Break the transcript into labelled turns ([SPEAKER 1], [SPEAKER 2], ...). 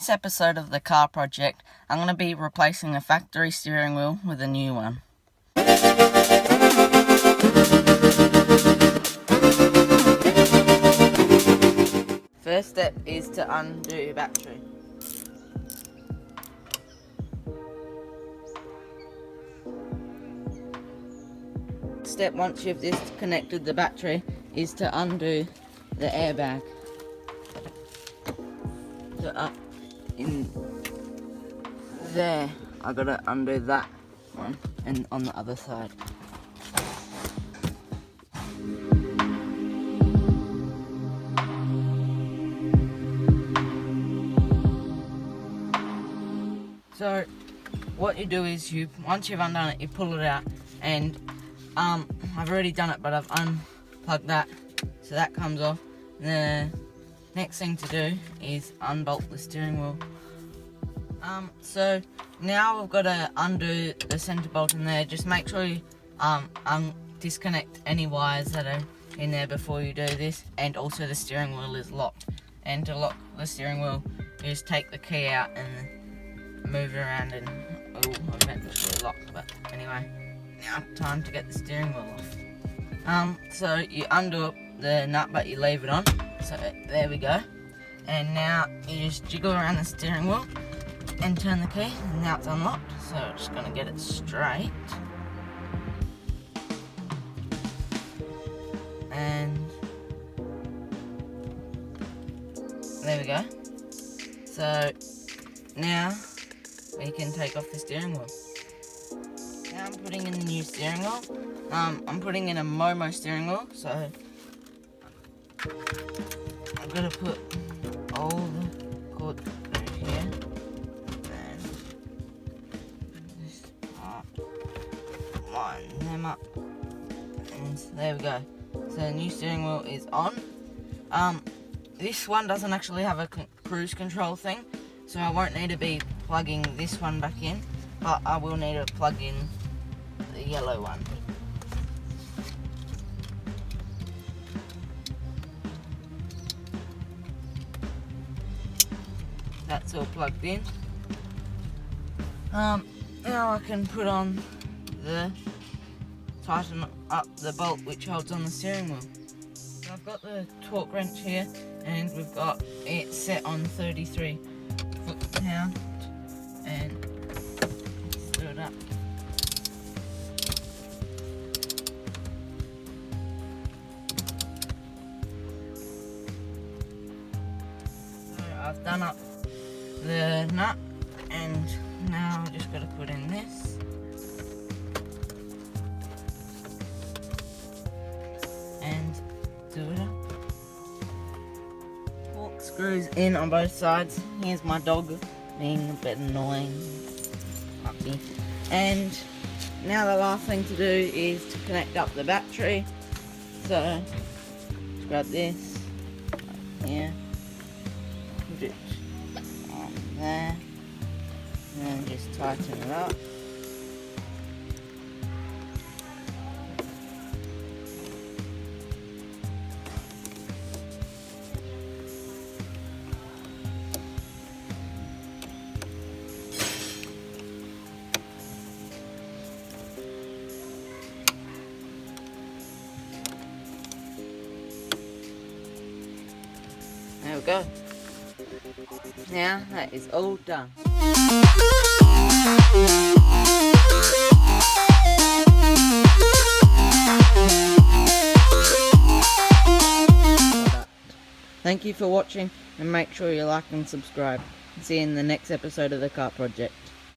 [SPEAKER 1] This episode of the car project, I'm going to be replacing a factory steering wheel with a new one. First step is to undo your battery. Step, once you've disconnected the battery, is to undo the airbag. So up in there, I gotta undo that one, and on the other side. So what you do is once you've undone it, you pull it out, and I've already done it, but I've unplugged that, so that comes off. The next thing to do is unbolt the steering wheel. So now we've got to undo the center bolt in there. Just make sure you disconnect any wires that are in there before you do this, and also the steering wheel is locked. And to lock the steering wheel, you just take the key out and move it around, and eventually locked. But anyway, now time to get the steering wheel off. So you undo the nut, but you leave it on. So there we go. And now you just jiggle around the steering wheel and turn the key, and now it's unlocked. So I'm just gonna get it straight. And there we go. So now we can take off the steering wheel. Now I'm putting in the new steering wheel. I'm putting in a MOMO steering wheel, so I'm gonna put all the cords through here, and this part, line them up, and there we go. So the new steering wheel is on. This one doesn't actually have a cruise control thing, so I won't need to be plugging this one back in, but I will need to plug in the yellow one. That's all plugged in. Now I can put on tighten up the bolt which holds on the steering wheel. So I've got the torque wrench here, and we've got it set on 33 foot-pound, and screw it up. So I've done up the nut, and now I just got to put in this. And do it up. Torque screws in on both sides. Here's my dog being a bit annoying. Puppy. And now the last thing to do is to connect up the battery. So just grab this here, put it on there, and then just tighten it up. There we go. Now that is all done. Thank you for watching, and make sure you like and subscribe. See you in the next episode of the Car Project.